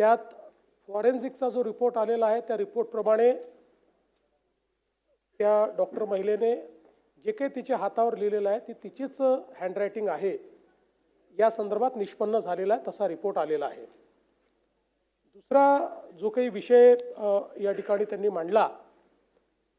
त्यात फॉरेन्सिकचा जो रिपोर्ट आलेला आहे त्या रिपोर्टप्रमाणे त्या डॉक्टर महिलेने जे काही तिच्या हातावर लिहिलेलं आहे ती तिचीच हँडरायटिंग आहे या संदर्भात निष्पन्न झालेला आहे, तसा रिपोर्ट आलेला आहे। दुसरा जो काही विषय या ठिकाणी त्यांनी मांडला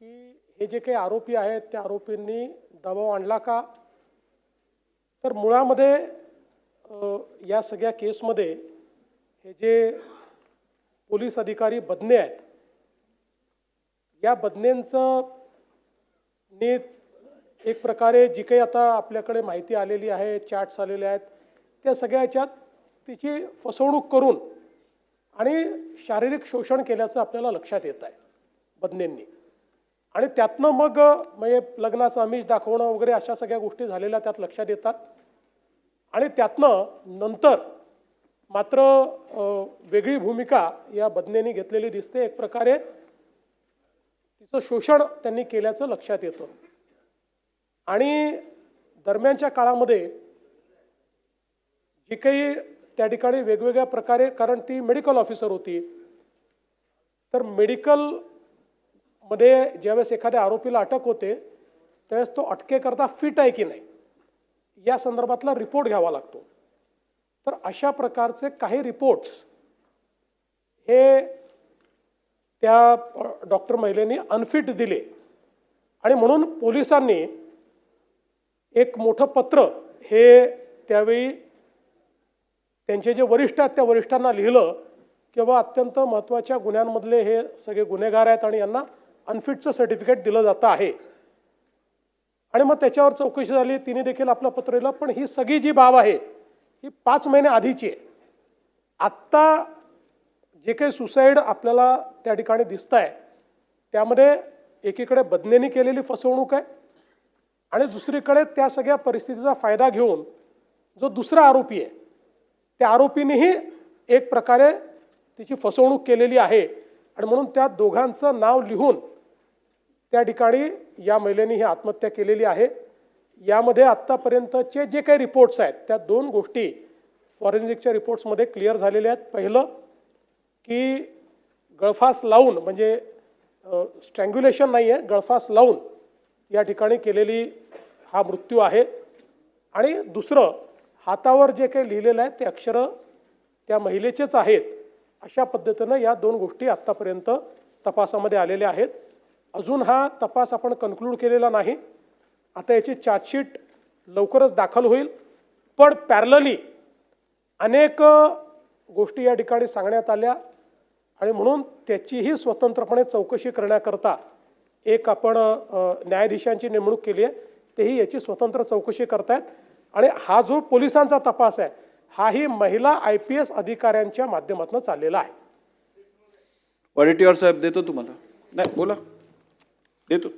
की हे जे काही आरोपी आहेत त्या आरोपींनी दबाव आणला का, तर मुळामध्ये या सगळ्या केसमध्ये हे जे पोलीस अधिकारी बदने आहेत या बदनेंचं एक प्रकारे जी काही आता आपल्याकडे माहिती आलेली आहे, चॅट्स आलेले आहेत, त्या सगळ्याच्यात तिची फसवणूक करून आणि शारीरिक शोषण केल्याचं आपल्याला लक्षात येत आहे बदनेंनी। आणि त्यातनं मग म्हणजे लग्नाचं आमिष दाखवणं वगैरे अशा सगळ्या गोष्टी झालेल्या त्यात लक्षात येतात। आणि त्यातनं नंतर मात्र वेगळी भूमिका या बदनेंनी घेतलेली दिसते, एक प्रकारे तिचं शोषण त्यांनी केल्याचं लक्षात येतं। आणि दरम्यानच्या काळामध्ये जी काही त्या ठिकाणी वेगवेगळ्या प्रकारे, कारण ती मेडिकल ऑफिसर होती, तर मेडिकल मध्ये ज्यावेळेस एखाद्या आरोपीला अटक होते त्यावेळेस तो अटकेकरता फिट आहे की नाही या संदर्भातला रिपोर्ट घ्यावा लागतो। तर अशा प्रकारचे काही रिपोर्ट्स हे त्या डॉक्टर महिलेने अनफिट दिले आणि म्हणून पोलिसांनी एक मोठं पत्र हे त्यावेळी त्यांचे जे वरिष्ठ आहेत त्या वरिष्ठांना लिहिलं की बाबा अत्यंत महत्त्वाच्या गुन्ह्यांमधले हे सगळे गुन्हेगार आहेत आणि यांना अनफिटचं सर्टिफिकेट दिलं जातं आहे। आणि मग त्याच्यावर चौकशी झाली, तिने देखील आपलं पत्र लिहिलं, पण ही सगळी जी बाब आहे ही 5 महिने आधीची आहे। आत्ता जे काही सुसाईड आपल्याला त्या ठिकाणी दिसत आहे त्यामध्ये एकीकडे बदनेनी केलेली फसवणूक आहे आणि दुसरीकडे त्या सगळ्या परिस्थितीचा फायदा घेऊन जो दुसरा आरोपी आहे त्या आरोपीनेही एक प्रकारे तिची फसवणूक केलेली आहे। आणि म्हणून त्या दोघांचं नाव लिहून त्या ठिकाणी या महिलेने ही आत्महत्या केलेली आहे। यामध्ये आत्तापर्यंतचे जे काही रिपोर्ट्स आहेत त्या 2 गोष्टी फॉरेन्सिकच्या रिपोर्ट्समध्ये क्लिअर झालेल्या आहेत। पहिलं की गळफास लावून, म्हणजे स्ट्रँग्युलेशन नाही आहे, गळफास लावून या ठिकाणी केलेली हा मृत्यू आहे। आणि दुसरं, हातावर जे काही लिहिलेलं आहे ते अक्षरं त्या महिलेचेच आहेत, अशा पद्धतीनं या 2 गोष्टी आत्तापर्यंत तपासामध्ये आलेल्या आहेत। अजून हा तपास आपण कन्क्लूड केलेला नाही, आता याची चार्जशीट लवकरच दाखल होईल, पण पॅरलली अनेक गोष्टी या ठिकाणी सांगण्यात आल्या आणि म्हणून त्याचीही स्वतंत्रपणे चौकशी करण्याकरता एक आपण न्यायाधीशांची नेमणूक केली आहे, तेही याची स्वतंत्र चौकशी करतायत। आणि हा जो पोलिसांचा तपास आहे हाही महिला IPS अधिकाऱ्यांच्या माध्यमातून चाललेला आहे। वडेट्टीवार साहेब, देतो तुम्हाला, नाही बोला, देतो।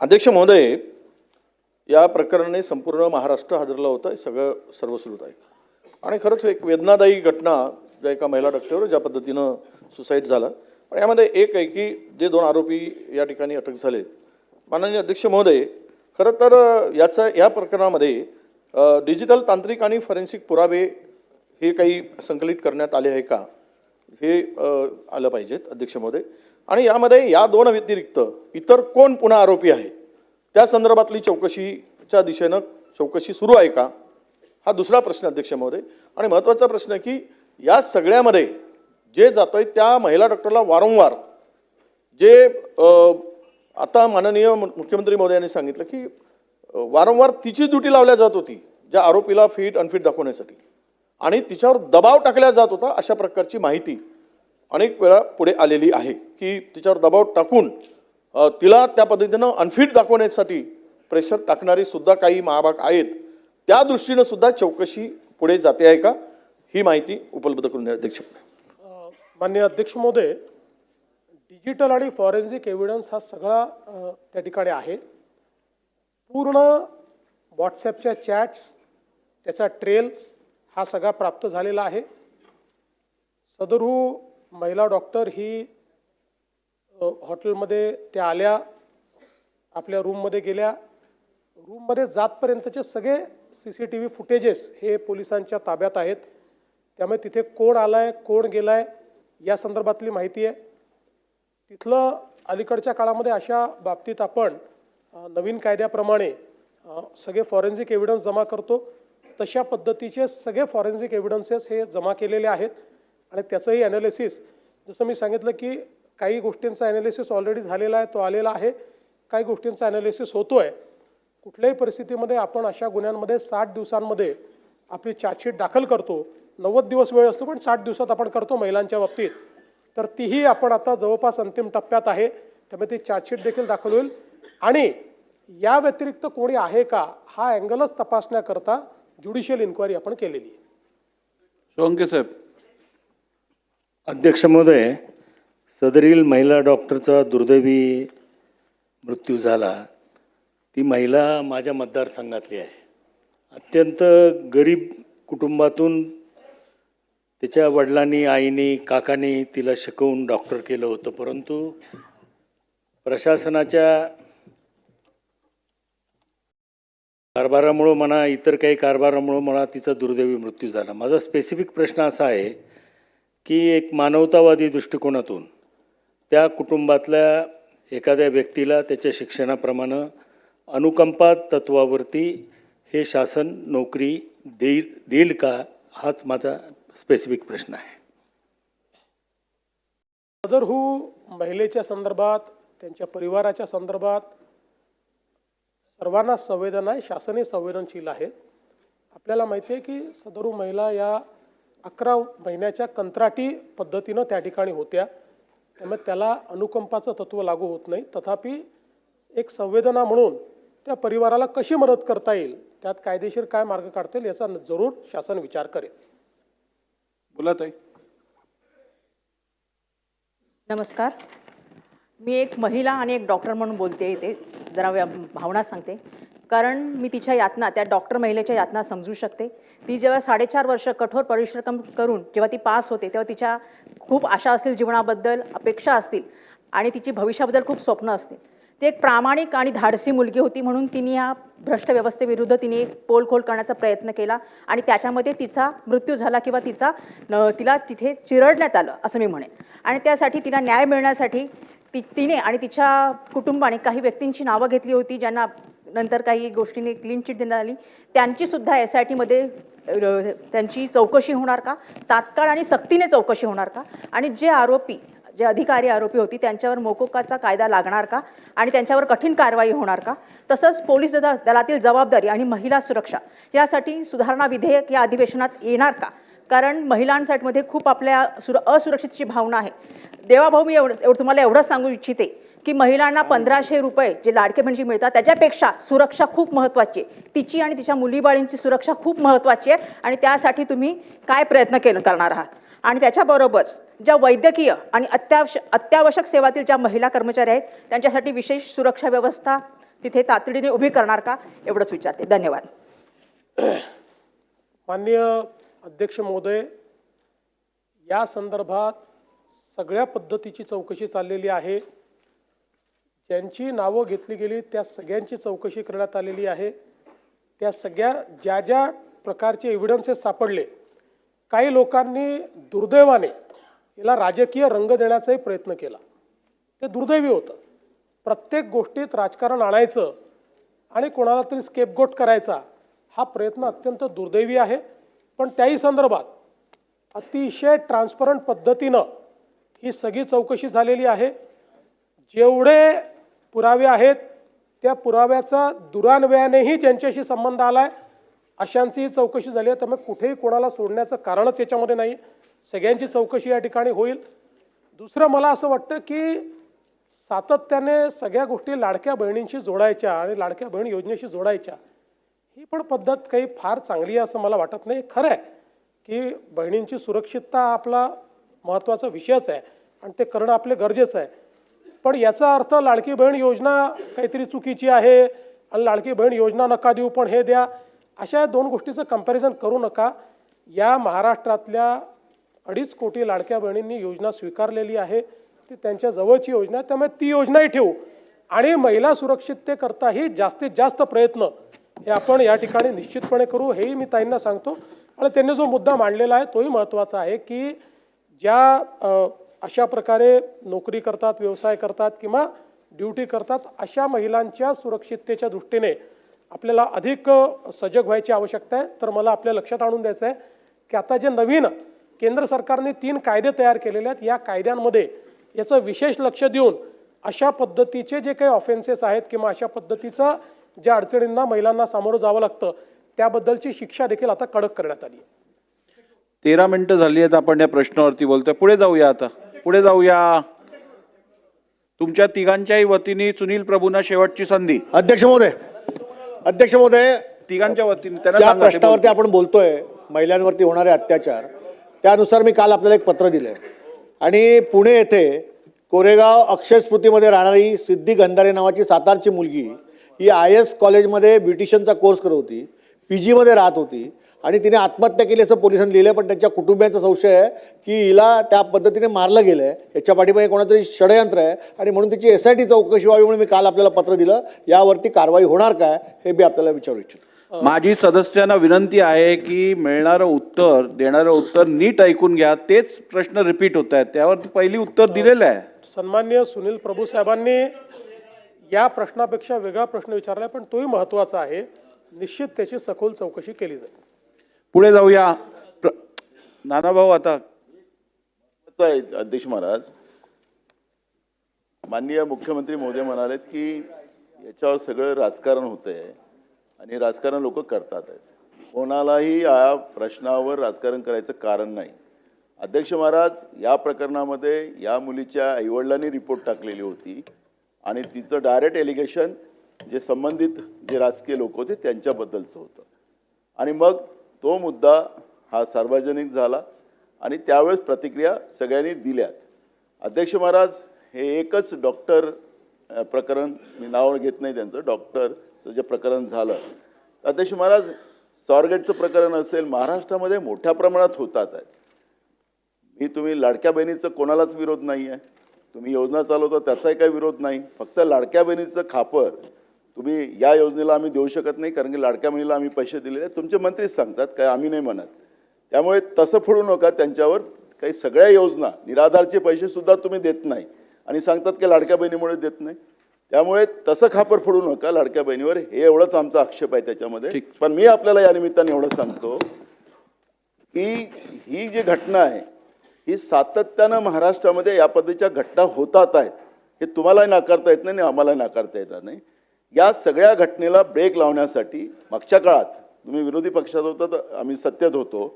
अध्यक्ष महोदय, या प्रकरणाने संपूर्ण महाराष्ट्र हादरला होता, सगळं सर्वश्रुत आहे आणि खरंच एक वेदनादायी घटना ज्या एका महिला डॉक्टरवर ज्या पद्धतीनं सुसाईड झाला। पण यामध्ये एक आहे की जे 2 आरोपी या ठिकाणी अटक झाले, माननीय अध्यक्ष महोदय, खरं तर या प्रकरणामध्ये डिजिटल तांत्रिक आणि फॉरेन्सिक पुरावे हे काही संकलित करण्यात आले आहे का, हे आलं पाहिजेत अध्यक्ष महोदय। आणि यामध्ये या 2 व्यतिरिक्त इतर कोण पुन्हा आरोपी आहे त्या संदर्भातली चौकशीच्या दिशेनं चौकशी सुरू आहे का, हा दुसरा प्रश्न अध्यक्ष महोदय। आणि महत्त्वाचा प्रश्न आहे की या सगळ्यामध्ये जे जातोय त्या महिला डॉक्टरला वारंवार जे आता माननीय मुख्यमंत्री महोदयांनी सांगितलं की वारंवार तिची ड्युटी लावल्या जात होती ज्या आरोपीला फिट अनफिट दाखवण्यासाठी आणि तिच्यावर दबाव टाकला जात होता, अशा प्रकारची माहिती अनेक वेळा पुढे आलेली आहे की तिच्यावर दबाव टाकून तिला त्या पद्धतीनं अनफिट दाखवण्यासाठी प्रेशर टाकणारी सुद्धा काही महाभाग आहेत, त्या दृष्टीनं सुद्धा चौकशी पुढे जाते आहे का, ही माहिती उपलब्ध करून द्या अध्यक्ष। माननीय अध्यक्ष महोदय, डिजिटल आणि फॉरेन्सिक एव्हिडन्स हा सगळा त्या ठिकाणी आहे। पूर्ण व्हॉट्सॲपच्या चॅट्स, त्याचा ट्रेल हा सगळा प्राप्त झालेला आहे। सदरू महिला डॉक्टर ही हॉटेलमध्ये त्या आल्या, आपल्या रूममध्ये गेल्या, रूममध्ये जातपर्यंतचे सगळे CCTV फुटेजेस हे पोलिसांच्या ताब्यात आहेत। त्यामुळे तिथे कोण आलाय कोण गेलाय या संदर्भातली माहिती आहे. तिथलं अलीकडच्या काळामध्ये अशा बाबतीत आपण नवीन कायद्याप्रमाणे सगळे फॉरेन्सिक एव्हिडन्स जमा करतो. तशा पद्धतीचे सगळे फॉरेन्सिक एव्हिडन्सेस हे जमा केलेले आहेत आणि त्याचंही ॲनालिसिस जसं मी सांगितलं की काही गोष्टींचा ॲनालिसिस ऑलरेडी झालेला आहे, तो आलेला आहे. काही गोष्टींचा ॲनालिसिस होतो आहे. कुठल्याही परिस्थितीमध्ये आपण अशा गुन्ह्यांमध्ये 60 दिवसांमध्ये आपली चार्जशीट दाखल करतो. 90 दिवस वेळ असतो, पण 60 दिवसात आपण करतो महिलांच्या बाबतीत. तर तीही आपण आता जवळपास अंतिम टप्प्यात आहे. त्यामुळे ती चार्जशीट देखील दाखल होईल आणि या व्यतिरिक्त कोणी आहे का हा अँगलच तपासण्याकरता ज्युडिशियल इन्क्वायरी आपण केलेली आहे. सोळंके साहेब. अध्यक्ष महोदय, सदरील महिला डॉक्टरचा दुर्दैवी मृत्यू झाला. ती महिला माझ्या मतदारसंघातली आहे. अत्यंत गरीब कुटुंबातून तिच्या वडिलांनी, आईनी, काकांनी तिला शिकवून डॉक्टर केलं होतं, परंतु प्रशासनाच्या कारभारामुळं म्हणा, इतर काही कारभारामुळं म्हणा, तिचा दुर्दैवी मृत्यू झाला. माझा स्पेसिफिक प्रश्न असा आहे की एक मानवतावादी दृष्टिकोनातून त्या कुटुंबातल्या एखाद्या व्यक्तीला त्याच्या शिक्षणाप्रमाणे अनुकंपा तत्वावरती हे शासन नोकरी देईल का, हाच माझा स्पेसिफिक प्रश्न आहे. सदरहू महिलेच्या संदर्भात, त्यांच्या परिवाराच्या संदर्भात सर्वांना संवेदना आहे, शासनही संवेदनशील आहे. आपल्याला माहिती आहे की सदरू महिला या 11 महिन्याच्या कंत्राटी पद्धतीनं त्या ठिकाणी होत्या. त्यामुळे त्याला अनुकंपाचं तत्व लागू होत नाही. तथापि एक संवेदना म्हणून त्या परिवाराला कशी मदत करता येईल, त्यात कायदेशीर काय मार्ग काढता येईल याचा जरूर शासन विचार करेल. बोला ताई. नमस्कार. मी एक महिला आणि एक डॉक्टर म्हणून बोलते. इथे जरा भावना सांगते, कारण मी तिच्या यातना, त्या डॉक्टर महिलेच्या यातना समजू शकते. ती जेव्हा 4.5 वर्ष कठोर परिश्रम करून जेव्हा ती पास होते, तेव्हा तिच्या खूप आशा असतील, जीवनाबद्दल अपेक्षा असतील आणि तिची भविष्याबद्दल खूप स्वप्न असतील. ती एक प्रामाणिक आणि धाडसी मुलगी होती, म्हणून तिने या भ्रष्ट व्यवस्थेविरुद्ध तिने पोलखोल करण्याचा प्रयत्न केला आणि त्याच्यामध्ये तिचा मृत्यू झाला किंवा तिला तिथे चिरडण्यात आलं असं मी म्हणेन. आणि त्यासाठी तिला न्याय मिळण्यासाठी तिने आणि तिच्या कुटुंबाने काही व्यक्तींची नावं घेतली होती, ज्यांना नंतर काही गोष्टींनी क्लीन चिट देण्यात आली. त्यांचीसुद्धा SITमध्ये त्यांची चौकशी होणार का, तात्काळ आणि सक्तीने चौकशी होणार का, आणि जे अधिकारी आरोपी होती त्यांच्यावर मोकोकाचा कायदा लागणार का आणि त्यांच्यावर कठीण कारवाई होणार का. तसंच पोलीस दलातील जबाबदारी आणि महिला सुरक्षा यासाठी सुधारणा विधेयक या अधिवेशनात येणार का, कारण महिलांसाठी खूप आपल्या असुरक्षितची भावना आहे. देवाभाऊ, मी तुम्हाला एवढंच सांगू इच्छिते की महिलांना 1500 रुपये जे लाडके बहिणीचे मिळतात त्याच्यापेक्षा सुरक्षा खूप महत्त्वाची आहे. तिची आणि तिच्या मुलीबाळींची सुरक्षा खूप महत्त्वाची आहे आणि त्यासाठी तुम्ही काय प्रयत्न करणार आहात. आणि त्याच्याबरोबरच ज्या वैद्यकीय आणि अत्यावश्यक सेवातील ज्या महिला कर्मचारी आहेत त्यांच्यासाठी विशेष सुरक्षा व्यवस्था तिथे तातडीने उभी करणार का, एवढंच विचारते. धन्यवाद. माननीय अध्यक्ष महोदय, या संदर्भात सगळ्या पद्धतीची चौकशी चाललेली आहे. ज्यांची नावं घेतली गेली त्या सगळ्यांची चौकशी करण्यात आलेली आहे. त्या सगळ्या ज्या प्रकारचे एव्हिडन्सेस सापडले, काही लोकांनी दुर्दैवाने याला राजकीय रंग देण्याचाही प्रयत्न केला. ते दुर्दैवी होतं. प्रत्येक गोष्टीत राजकारण आणायचं आणि कोणाला तरी स्केपगोट करायचा हा प्रयत्न अत्यंत दुर्दैवी आहे. पण त्याही संदर्भात अतिशय ट्रान्सपरंट पद्धतीनं ही सगळी चौकशी झालेली आहे. जेवढे पुरावे आहेत त्या पुराव्याचा दुरान्वयानेही ज्यांच्याशी संबंध आला आहे अशांचीही चौकशी झाली आहे. त्यामुळे कुठेही कोणाला सोडण्याचं कारणच याच्यामध्ये नाही. सगळ्यांची चौकशी या ठिकाणी होईल. दुसरं मला असं वाटतं की सातत्याने सगळ्या गोष्टी लाडक्या बहिणींशी जोडायच्या आणि लाडक्या बहीण योजनेशी जोडायच्या, ही पण पद्धत काही फार चांगली आहे असं मला वाटत नाही. खरं आहे की बहिणींची सुरक्षितता आपला महत्त्वाचा विषयच आहे आणि ते करणं आपले गरजेचं आहे. पण याचा अर्थ लाडकी बहीण योजना काहीतरी चुकीची आहे आणि लाडकी बहीण योजना नका देऊ पण हे द्या, अशा 2 गोष्टीचं कंपॅरिझन करू नका. या महाराष्ट्रातल्या 2.5 कोटी लाडक्या बहिणींनी योजना स्वीकारलेली आहे. ती त्यांच्या जवळची योजना आहे. त्यामुळे ती योजनाही ठेवू आणि महिला सुरक्षिततेकरताही जास्तीत जास्त प्रयत्न हे आपण या ठिकाणी निश्चितपणे करू, हेही मी ताईंना सांगतो. आणि त्यांनी जो मुद्दा मांडलेला आहे तोही महत्त्वाचा आहे की ज्या अशा प्रकारे नोकरी करतात, व्यवसाय करतात किंवा ड्युटी करतात, अशा महिलांच्या सुरक्षिततेच्या दृष्टीने आपल्याला अधिक सजग व्हायची आवश्यकता आहे. तर मला आपल्या लक्षात आणून द्यायचं आहे की आता जे नवीन केंद्र सरकारने 3 कायदे तयार केलेले आहेत, या कायद्यांमध्ये याचं विशेष लक्ष देऊन अशा पद्धतीचे जे काही ऑफेन्सेस आहेत किंवा अशा पद्धतीचं ज्या अडचणींना महिलांना सामोरं जावं लागतं त्याबद्दलची शिक्षा देखील आता कडक करण्यात आली आहे. 13 मिनिटं झाली आहेत, आपण या प्रश्नावरती बोलतोय. पुढे जाऊया आता, पुढे जाऊया. तुमच्या तिघांच्याही वतीने सुनील प्रभूंना शेवटची संधी. अध्यक्ष महोदय, तिघांच्या वतीने त्यांना ज्या सांगा ते प्रश्नावरती आपण बोलतोय, महिलांवरती होणारे अत्याचार, त्यानुसार मी काल आपल्याला एक पत्र दिलंय आणि पुणे येथे कोरेगाव अक्षय स्मृतीमध्ये राहणारी सिद्धी गंधारे नावाची सातारची मुलगी ही IS कॉलेजमध्ये ब्युटिशियनचा कोर्स करत होती, PG मध्ये राहत होती आणि तिने आत्महत्या केली असं पोलिसांनी लिहिलं. पण त्यांच्या कुटुंबियांचा संशय आहे की हिला त्या पद्धतीने मारलं गेलं आहे, याच्या पाठीमागे कोणातरी षडयंत्र आहे आणि म्हणून तिची SIT चौकशी व्हावी म्हणून मी काल आपल्याला पत्र दिलं. यावरती कारवाई होणार काय हे मी आपल्याला विचारू इच्छितो. माझी सदस्यांना विनंती आहे की देणारं उत्तर नीट ऐकून घ्या. तेच प्रश्न रिपीट होत आहेत, त्यावर पहिली उत्तर दिलेलं आहे. सन्माननीय सुनील प्रभू साहेबांनी या प्रश्नापेक्षा वेगळा प्रश्न विचारला, पण तोही महत्त्वाचा आहे. निश्चित त्याची सखोल चौकशी केली जाईल. पुढे जाऊया. नानाभाऊ, आता अध्यक्ष महाराज, माननीय मुख्यमंत्री महोदय म्हणालेत की याच्यावर सगळं राजकारण होतंय आणि राजकारण लोक करतात आहेत. कोणालाही या प्रश्नावर राजकारण करायचं कारण नाही. अध्यक्ष महाराज, या प्रकरणामध्ये या मुलीच्या आईवडिलांनी रिपोर्ट टाकलेली होती आणि तिचं डायरेक्ट एलिगेशन जे संबंधित जे राजकीय लोक होते त्यांच्याबद्दलचं होतं आणि मग तो मुद्दा हा सार्वजनिक झाला आणि त्यावेळेस प्रतिक्रिया सगळ्यांनी दिल्यात. अध्यक्ष महाराज, हे एकच डॉक्टर प्रकरण, मी नाव घेत नाही त्यांचं, डॉक्टरचं जे प्रकरण झालं, अध्यक्ष महाराज, स्वारगेटचं प्रकरण असेल, महाराष्ट्रामध्ये मोठ्या प्रमाणात होतात आहेत. तुम्ही लाडक्या बहिणीचं कोणालाच विरोध नाही आहे, तुम्ही योजना चालवता त्याचाही काही विरोध नाही. फक्त लाडक्या बहिणीचं खापर तुम्ही या योजनेला आम्ही देऊ शकत नाही कारण की लाडक्या बहिणीला आम्ही पैसे दिलेले आहेत, तुमचे मंत्रीच सांगतात, काय आम्ही नाही म्हणत. त्यामुळे तसं फोडू नका त्यांच्यावर. काही सगळ्या योजना, निराधारचे पैसे सुद्धा तुम्ही देत नाही आणि सांगतात की लाडक्या बहिणीमुळे देत नाही. त्यामुळे तसं खापर फोडू नका लाडक्या बहिणीवर, हे एवढंच आमचा आक्षेप आहे त्याच्यामध्ये. पण मी आपल्याला या निमित्ताने एवढं सांगतो की ही जी घटना आहे ही सातत्यानं महाराष्ट्रामध्ये या पद्धतीच्या घटना होतात आहेत. हे तुम्हालाही नाकारता येत नाही आणि आम्हालाही नाकारता येणार नाही. या सगळ्या घटनेला ब्रेक लावण्यासाठी मागच्या काळात तुम्ही विरोधी पक्षात होता तर आम्ही सत्तेत होतो,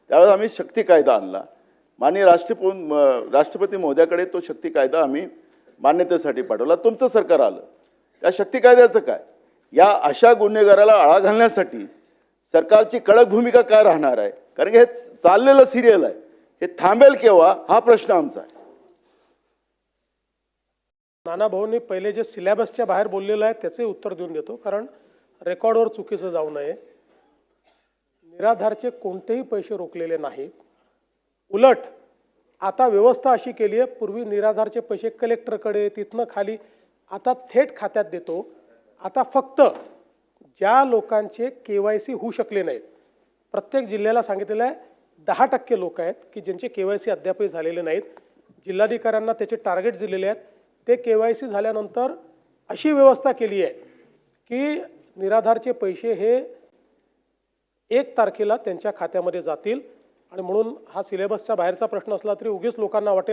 त्यावेळेस आम्ही शक्ती कायदा आणला. माननीय राष्ट्रपती महोदयाकडे तो शक्ती कायदा आम्ही मान्यतेसाठी पाठवला. तुमचं सरकार आलं, त्या शक्ती कायद्याचं काय? या अशा गुन्हेगाराला आळा घालण्यासाठी सरकारची कडक भूमिका काय राहणार आहे? कारण की हे चाललेलं सिरियल आहे, हे थांबेल केव्हा हा प्रश्न आमचा आहे. नाना भाऊंनी पहिले जे सिलेबसच्या बाहेर बोललेलं आहे त्याचे उत्तर देऊन देतो, कारण रेकॉर्डवर चुकीचं जाऊ नये. निराधारचे कोणतेही पैसे रोखलेले नाहीत. उलट आता व्यवस्था अशी केली आहे, पूर्वी निराधारचे पैसे कलेक्टरकडे, तिथनं खाली, आता थेट खात्यात देतो. आता फक्त ज्या लोकांचे KYC होऊ शकले नाहीत, प्रत्येक जिल्ह्याला सांगितलेलं आहे 10% लोक आहेत की ज्यांचे KYC अद्यापही झालेले नाहीत. जिल्हाधिकाऱ्यांना त्याचे टार्गेट दिलेले आहेत. ते KYC झाल्यानंतर अशी व्यवस्था केली आहे की निराधारचे पैसे हे 1 तारखेला त्यांच्या खात्यामध्ये जातील. आणि म्हणून हा सिलेबसच्या बाहेरचा प्रश्न असला तरी उगीच लोकांना वाटेल